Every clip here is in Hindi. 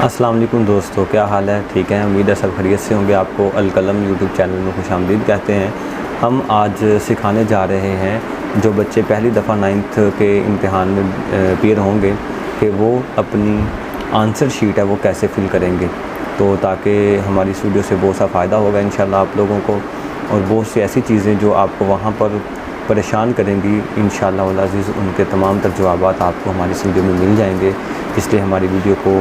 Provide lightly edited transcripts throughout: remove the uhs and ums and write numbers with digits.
अस्सलाम वालेकुम दोस्तों, क्या हाल है? ठीक है, उम्मीद है सब खैरियत से होंगे। आपको अल-कलम यूट्यूब चैनल में खुशामदीद कहते हैं। हम आज सिखाने जा रहे हैं जो बच्चे पहली दफ़ा 9th के इम्तिहान में अपीयर होंगे कि वो अपनी आंसर शीट है वो कैसे फ़िल करेंगे, तो ताकि हमारी इस वीडियो से बहुत सा फ़ायदा होगा इंशाल्लाह आप लोगों को, और बहुत सी ऐसी चीज़ें जो आपको वहाँ पर परेशान करेंगी इंशाअल्लाह वल अज़ीज़ उनके तमाम तर जवाबात आपको हमारी इस वीडियो में मिल जाएंगे। इसलिए हमारी वीडियो को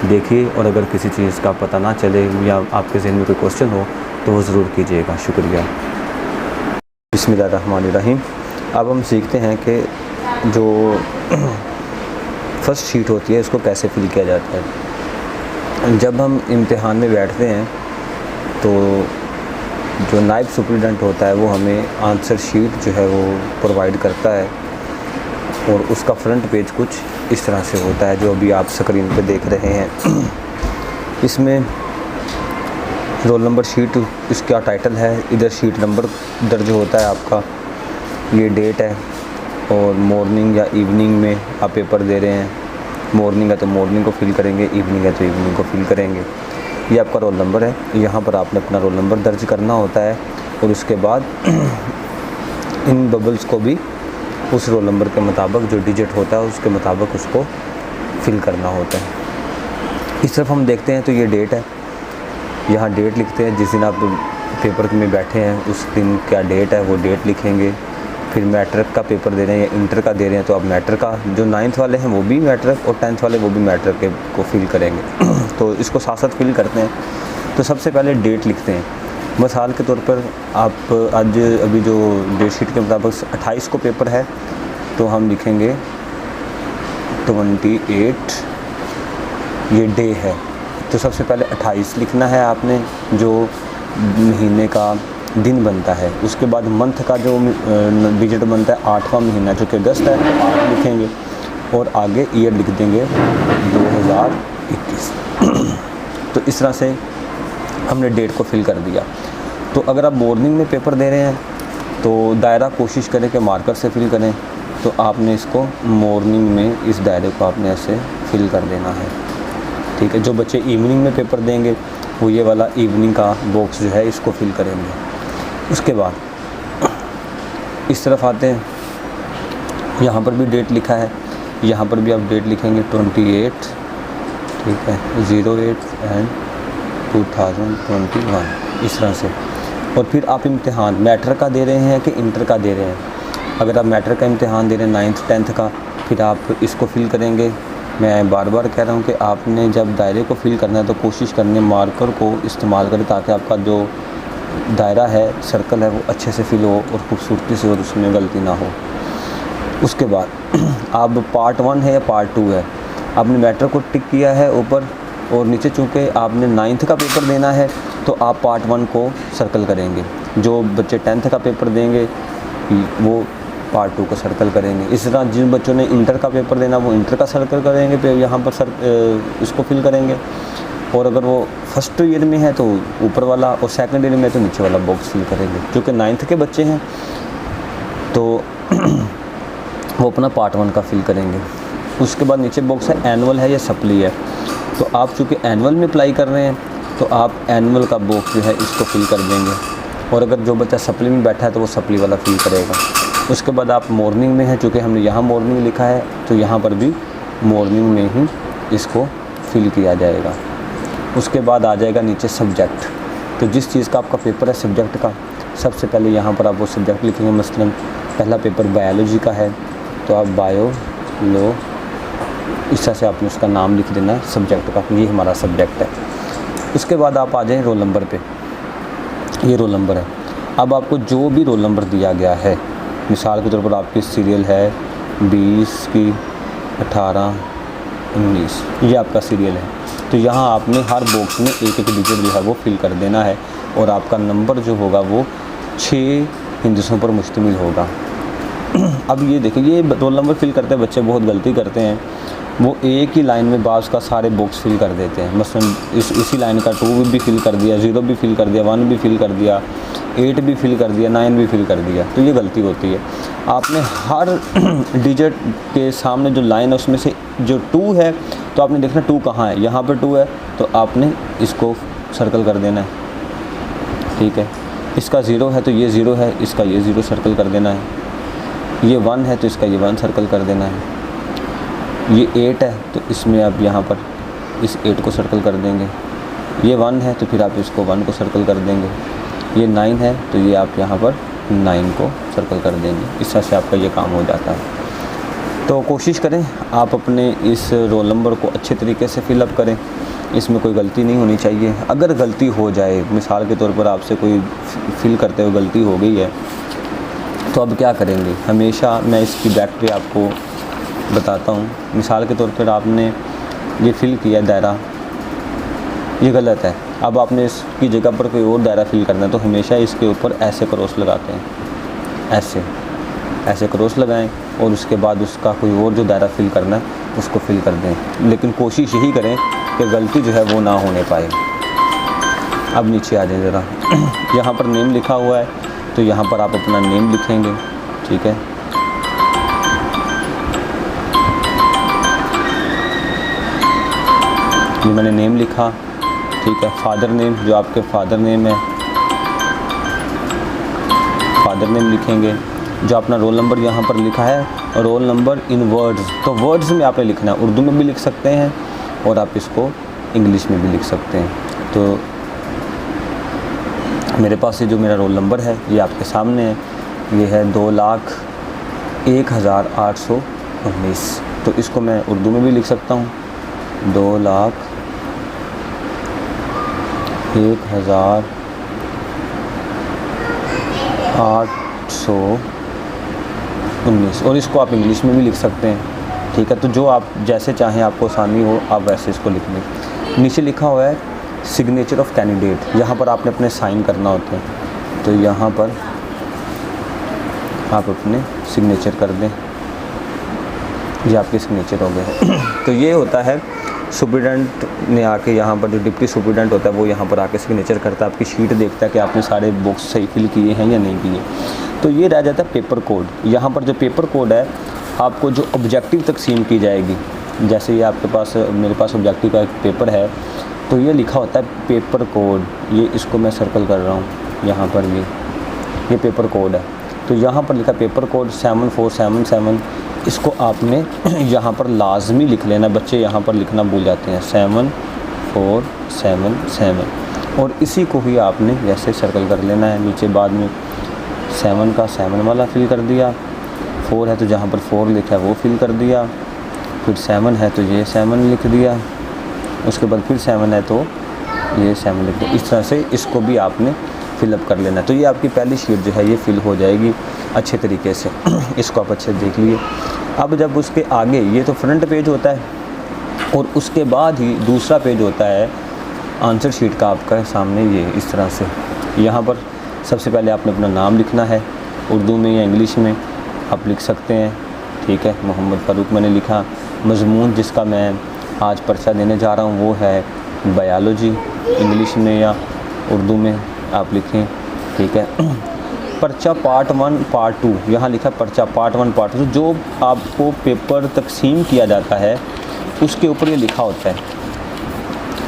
देखिए, और अगर किसी चीज़ का पता ना चले या आपके ज़हन में कोई क्वेश्चन हो तो वो ज़रूर कीजिएगा। शुक्रिया। बिस्मिल्लाहिर्रहमानिर्रहीम। अब हम सीखते हैं कि जो फ़र्स्ट शीट होती है इसको कैसे फ़िल किया जाता है। जब हम इम्तिहान में बैठते हैं तो जो नायब सुपरिटेंडेंट होता है वो हमें आंसर शीट जो है वो प्रोवाइड करता है, और उसका फ्रंट पेज कुछ इस तरह से होता है जो अभी आप स्क्रीन पे देख रहे हैं। इसमें रोल नंबर शीट, इसका टाइटल है, इधर शीट नंबर दर्ज होता है आपका, ये डेट है, और मॉर्निंग या इवनिंग में आप पेपर दे रहे हैं। मॉर्निंग है तो मॉर्निंग को फिल करेंगे, इवनिंग है तो इवनिंग को फिल करेंगे। ये आपका रोल नंबर है, यहाँ पर आपने अपना रोल नंबर दर्ज करना होता है, और उसके बाद इन बबल्स को भी उस रोल नंबर के मुताबिक जो डिजिट होता है उसके मुताबिक उसको फिल करना होता है। इस तरफ हम देखते हैं तो ये डेट है, यहाँ डेट लिखते हैं, जिस दिन आप पेपर में बैठे हैं उस दिन क्या डेट है वो डेट लिखेंगे। फिर मैट्रिक का पेपर दे रहे हैं या इंटर का दे रहे हैं तो आप मैट्रिक का, जो 9th वाले हैं वो भी मैट्रिक और 10th वाले वो भी मैट्रिक के को फिल करेंगे। तो इसको साथ साथ फिल करते हैं। तो सबसे पहले डेट लिखते हैं। मिसाल के तौर पर आप आज अभी जो डेट शीट के मुताबिक 28 को पेपर है तो हम लिखेंगे 28, ये डे है तो सबसे पहले 28 लिखना है आपने, जो महीने का दिन बनता है। उसके बाद मंथ का जो डिजिट बनता है 8वां महीना जो कि अगस्त है तो 8 लिखेंगे, और आगे ईयर लिख देंगे 2021। तो इस तरह से हमने डेट को फिल कर दिया। तो अगर आप मॉर्निंग में पेपर दे रहे हैं तो दायरा कोशिश करें कि मार्कर से फिल करें, तो आपने इसको मॉर्निंग में इस दायरे को आपने ऐसे फिल कर देना है, ठीक है। जो बच्चे इवनिंग में पेपर देंगे वो ये वाला इवनिंग का बॉक्स जो है इसको फिल करेंगे। उसके बाद इस तरफ आते हैं, यहाँ पर भी डेट लिखा है, यहाँ पर भी आप डेट लिखेंगे 28, ठीक है, 08 एंड 2021, इस तरह से। और फिर आप इम्तिहान मैट्रिक का दे रहे हैं कि इंटर का दे रहे हैं। अगर आप मैट्रिक का इम्तिहान दे रहे हैं 9th 10th का, फिर आप इसको फिल करेंगे। मैं बार बार कह रहा हूँ कि आपने जब दायरे को फिल करना है तो कोशिश करनी मार्कर को इस्तेमाल करें, ताकि आपका जो दायरा है, सर्कल है, वो अच्छे से फिल हो और खूबसूरती से, और उसमें गलती ना हो। उसके बाद आप पार्ट 1 है या पार्ट 2 है, आपने मैट्रिक को टिक किया है ऊपर, और नीचे चूँकि आपने 9th का पेपर देना है तो आप पार्ट 1 को सर्कल करेंगे। जो बच्चे 10th का पेपर देंगे वो पार्ट 2 को सर्कल करेंगे। इस तरह जिन बच्चों ने इंटर का पेपर देना वो इंटर का सर्कल करेंगे, फिर यहाँ पर इसको फिल करेंगे। और अगर वो फर्स्ट ईयर में है तो ऊपर वाला, और सेकंड ईयर में है तो नीचे वाला बॉक्स फिल करेंगे। क्योंकि 9th के बच्चे हैं तो वो अपना पार्ट 1 का फिल करेंगे। उसके बाद नीचे बॉक्स है एनुअल है या सप्ली है, तो आप चूँकि एनुअल में अप्लाई कर रहे हैं तो आप एनुअल का बॉक्स जो है इसको फिल कर देंगे। और अगर जो बच्चा सप्ली में बैठा है तो वो सप्ली वाला फिल करेगा। उसके बाद आप मॉर्निंग में है, चूँकि हमने यहाँ मॉर्निंग लिखा है तो यहाँ पर भी मॉर्निंग में ही इसको फिल किया जाएगा। उसके बाद आ जाएगा नीचे सब्जेक्ट। तो जिस चीज़ का आपका पेपर है सब्जेक्ट का, सबसे पहले यहाँ पर आप वो सब्जेक्ट लिखेंगे। मसलन पहला पेपर बायोलॉजी का है तो आप बायो लो, इस तरह से आपने उसका नाम लिख देना है सब्जेक्ट का, ये हमारा सब्जेक्ट है। उसके बाद आप आ जाएँ रोल नंबर पे, ये रोल नंबर है। अब आपको जो भी रोल नंबर दिया गया है, मिसाल के तौर पर आपकी सीरियल है 20 की 18 19, ये आपका सीरियल है, तो यहाँ आपने हर बॉक्स में एक एक डिजिट जो है वो फिल कर देना है, और आपका नंबर जो होगा वो 6 हिंदसों पर मुश्तमिल होगा। अब ये देखिए, ये रोल नंबर फिल करते बच्चे बहुत गलती करते हैं। वो एक ही लाइन में बास का सारे बॉक्स फिल कर देते हैं। मसलन इसी लाइन का 2 भी फिल कर दिया, 0 भी फिल कर दिया, 1 भी फिल कर दिया, 8 भी फिल कर दिया, 9 भी फिल कर दिया। तो ये गलती होती है। आपने हर डिजिट के सामने जो लाइन है उसमें से जो 2 है, तो आपने देखना 2 कहाँ है। यहाँ पर 2 है तो आपने इसको सर्कल कर देना है, ठीक है। इसका 0 है तो ये 0 है, इसका ये 0 सर्कल कर देना है। ये 1 है तो इसका ये 1 सर्कल कर देना है। ये 8 है तो इसमें आप यहाँ पर इस 8 को सर्कल कर देंगे। ये 1 है तो फिर आप इसको 1 को सर्कल कर देंगे। ये 9 है तो ये आप यहाँ पर 9 को सर्कल कर देंगे। इस तरह से आपका ये काम हो जाता है। तो कोशिश करें आप अपने इस रोल नंबर को अच्छे तरीके से फिलअप करें, इसमें कोई गलती नहीं होनी चाहिए। अगर गलती हो जाए, मिसाल के तौर पर आपसे कोई फिल करते हुए गलती हो गई है, तो अब क्या करेंगे। हमेशा मैं इसकी बैक पे आपको बताता हूँ। मिसाल के तौर पर आपने ये फिल किया दायरा, ये गलत है। अब आपने इसकी जगह पर कोई और दायरा फिल करना है, तो हमेशा इसके ऊपर ऐसे क्रॉस लगाते हैं, ऐसे क्रॉस लगाएं और उसके बाद उसका कोई और जो दायरा फिल करना है उसको फिल कर दें। लेकिन कोशिश यही करें कि गलती जो है वो ना होने पाए। अब नीचे आ जाए ज़रा। यहाँ पर नेम लिखा हुआ है तो यहाँ पर आप अपना नेम लिखेंगे, ठीक है। ये मैंने नेम लिखा, ठीक है। फादर नेम, जो आपके फादर नेम है, फादर नेम लिखेंगे। जो अपना रोल नंबर यहाँ पर लिखा है, रोल नंबर इन वर्ड्स, तो वर्ड्स में आपने लिखना है। उर्दू में भी लिख सकते हैं और आप इसको इंग्लिश में भी लिख सकते हैं। तो मेरे पास ये जो मेरा रोल नंबर है ये आपके सामने है। ये है 2,01,819। तो इसको मैं उर्दू में भी लिख सकता हूँ, 2,01,819। और इसको आप इंग्लिश में भी लिख सकते हैं, ठीक है। तो जो आप जैसे चाहें, आपको आसानी हो, आप वैसे इसको लिख लें। नीचे लिखा हुआ है सिग्नेचर ऑफ कैंडिडेट, यहाँ पर आपने अपने साइन करना होते हैं। तो यहाँ पर आप अपने सिग्नेचर कर दें, ये आपके सिग्नेचर हो गए। तो ये होता है सुप्रीडेंट ने आके यहाँ पर, जो डिप्टी सुप्रीडेंट होता है वो यहाँ पर आके सिग्नेचर करता है, आपकी शीट देखता है कि आपने सारे बॉक्स सही फिल किए हैं या नहीं किए। तो ये रह जाता है पेपर कोड। यहाँ पर जो पेपर कोड है, आपको जो ऑब्जेक्टिव तकसीम की जाएगी, जैसे ये आपके पास, मेरे पास ऑब्जेक्टिव का एक पेपर है, तो ये लिखा होता है पेपर कोड। ये इसको मैं सर्कल कर रहा हूँ यहाँ पर, ये पेपर कोड है। तो यहाँ पर लिखा पेपर कोड 7477। इसको आपने यहाँ पर लाजमी लिख लेना। बच्चे यहाँ पर लिखना भूल जाते हैं, 7477। और इसी को ही आपने जैसे सर्कल कर लेना है। नीचे बाद में 7 का 7 वाला फिल कर दिया, 4 है तो जहाँ पर 4 लिखा है वो फिल कर दिया, फिर 7 है तो ये 7 लिख दिया, उसके बाद फिर 7 है तो ये 7 लिख दिया। इस तरह से इसको भी आपने फिलअप कर लेना। तो ये आपकी पहली शीट जो है ये फिल हो जाएगी अच्छे तरीके से। इसको आप अच्छे देख लिए। अब जब उसके आगे, ये तो फ्रंट पेज होता है, और उसके बाद ही दूसरा पेज होता है आंसर शीट का आपका सामने। ये इस तरह से यहाँ पर सबसे पहले आपने अपना नाम लिखना है, उर्दू में या इंग्लिश में आप लिख सकते हैं, ठीक है। मोहम्मद फ़ारूक मैंने लिखा। मज़मून जिसका मैं आज पर्चा देने जा रहा हूँ वो है बायोलॉजी, इंग्लिश में या उर्दू में आप लिखें, ठीक है। पर्चा पार्ट 1 पार्ट 2, यहाँ लिखा पर्चा पार्ट 1 पार्ट 2। जो आपको पेपर तकसीम किया जाता है उसके ऊपर ये लिखा होता है।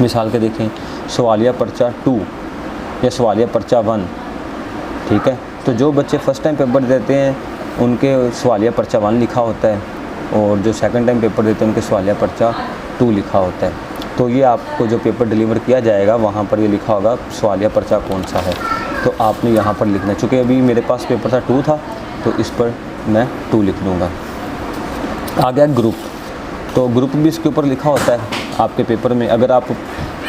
मिसाल के देखें, सवालिया पर्चा 2 या सवालिया पर्चा 1, ठीक है। तो जो बच्चे फ़र्स्ट टाइम पेपर देते हैं उनके सवालिया पर्चा 1 लिखा होता है, और जो सेकंड टाइम पेपर देते हैं उनके सवालिया पर्चा 2 लिखा होता है। तो ये आपको जो पेपर डिलीवर किया जाएगा वहाँ पर ये लिखा होगा सवालिया पर्चा कौन सा है, तो आपने यहाँ पर लिखना। चूँकि अभी मेरे पास पेपर था 2 था तो इस पर मैं 2 लिख दूँगा। आ गया ग्रुप, तो ग्रुप भी इसके ऊपर लिखा होता है आपके पेपर में। अगर आप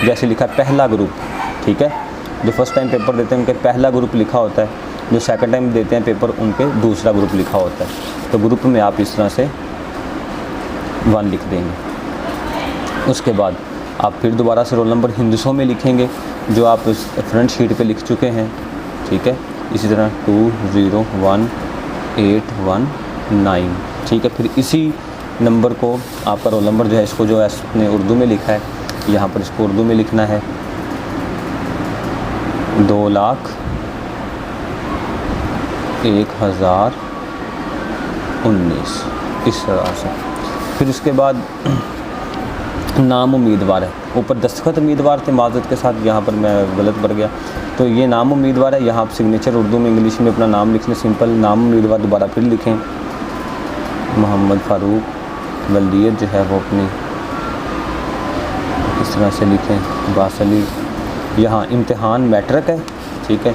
जैसे लिखा पहला ग्रुप, ठीक है, जो फर्स्ट टाइम पेपर देते हैं उनके पहला ग्रुप लिखा होता है, जो सेकंड टाइम देते हैं पेपर उनके दूसरा ग्रुप लिखा होता है। तो ग्रुप में आप इस तरह से 1 लिख देंगे। उसके बाद आप फिर दोबारा से रोल नंबर हिंदुओं में लिखेंगे जो आप इस फ्रंट शीट पे लिख चुके हैं, ठीक है। इसी तरह 201819 9। ठीक है, फिर इसी नंबर को आपका रोल नंबर जो है इसको जो है इसने उर्दू में लिखा है, यहाँ पर इसको उर्दू में लिखना है 2,01,019 इस तरह से। फिर उसके बाद नाम उम्मीदवार है, ऊपर दस्तखत उम्मीदवार थे माज़रत के साथ, यहाँ पर मैं गलत भर गया, तो ये नाम उम्मीदवार है। यहाँ आप सिग्नेचर उर्दू में इंग्लिश में अपना नाम लिख लें, सिंपल नाम उम्मीदवार दोबारा फिर लिखें मोहम्मद फ़ारूक, वलीयत जो है वो अपनी इस तरह से लिखें बासली। यहाँ इम्तिहान मैट्रिक है, ठीक है,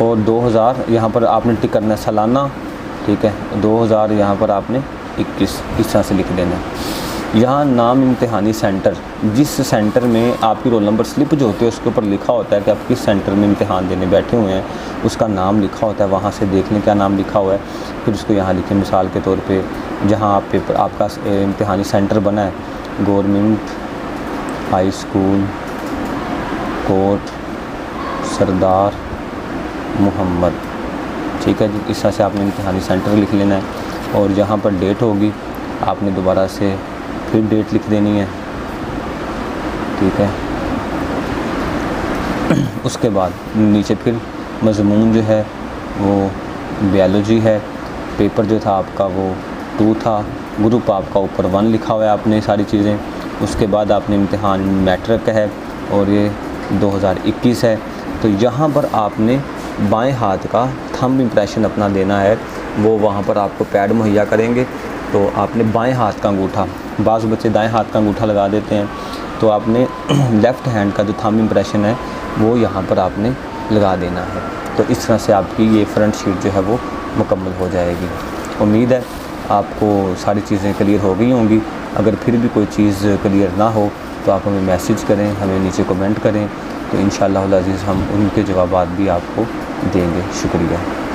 और 2000 यहाँ पर आपने टिक करना है सालाना, ठीक है, 2000 यहाँ पर आपने 21 इस तरह से लिख देना है। यहाँ नाम इम्तिहानी सेंटर, जिस सेंटर में आपकी रोल नंबर स्लिप जो होती है उसके ऊपर लिखा होता है कि आप किस सेंटर में इम्तिहान देने बैठे हुए हैं, उसका नाम लिखा होता है, वहाँ से देख लें क्या नाम लिखा हुआ है, फिर उसको यहाँ लिखें। मिसाल के तौर पे जहाँ आप पेपर आपका इम्तिहानी सेंटर बना है, गवर्नमेंट हाई स्कूल कोट सरदार मोहम्मद, ठीक है जी, इस तरह से आपने इम्तिहानी सेंटर लिख लेना है। और जहाँ पर डेट होगी आपने दोबारा से फिर डेट लिख देनी है, ठीक है। उसके बाद नीचे फिर मज़मून जो है वो बायोलॉजी है, पेपर जो था आपका वो 2 था, ग्रुप आपका ऊपर 1 लिखा हुआ है आपने सारी चीज़ें। उसके बाद आपने इम्तिहान मैट्रिक है और ये 2021 है, तो यहाँ पर आपने बाएं हाथ का थंब इम्प्रेशन अपना देना है, वो वहाँ पर आपको पैड मुहैया करेंगे, तो आपने बाएं हाथ का अंगूठा, बाज़ बच्चे दाएं हाथ का अंगूठा लगा देते हैं, तो आपने लेफ़्ट हैंड का जो थंब इम्प्रेशन है वो यहाँ पर आपने लगा देना है। तो इस तरह से आपकी ये फ्रंट शीट जो है वो मुकम्मल हो जाएगी। उम्मीद है आपको सारी चीज़ें क्लियर हो गई होंगी। अगर फिर भी कोई चीज़ क्लियर ना हो तो आप हमें मैसेज करें, हमें नीचे कमेंट करें, तो इंशाअल्लाह अज़ीज़ हम उनके जवाबात भी आपको देंगे। शुक्रिया।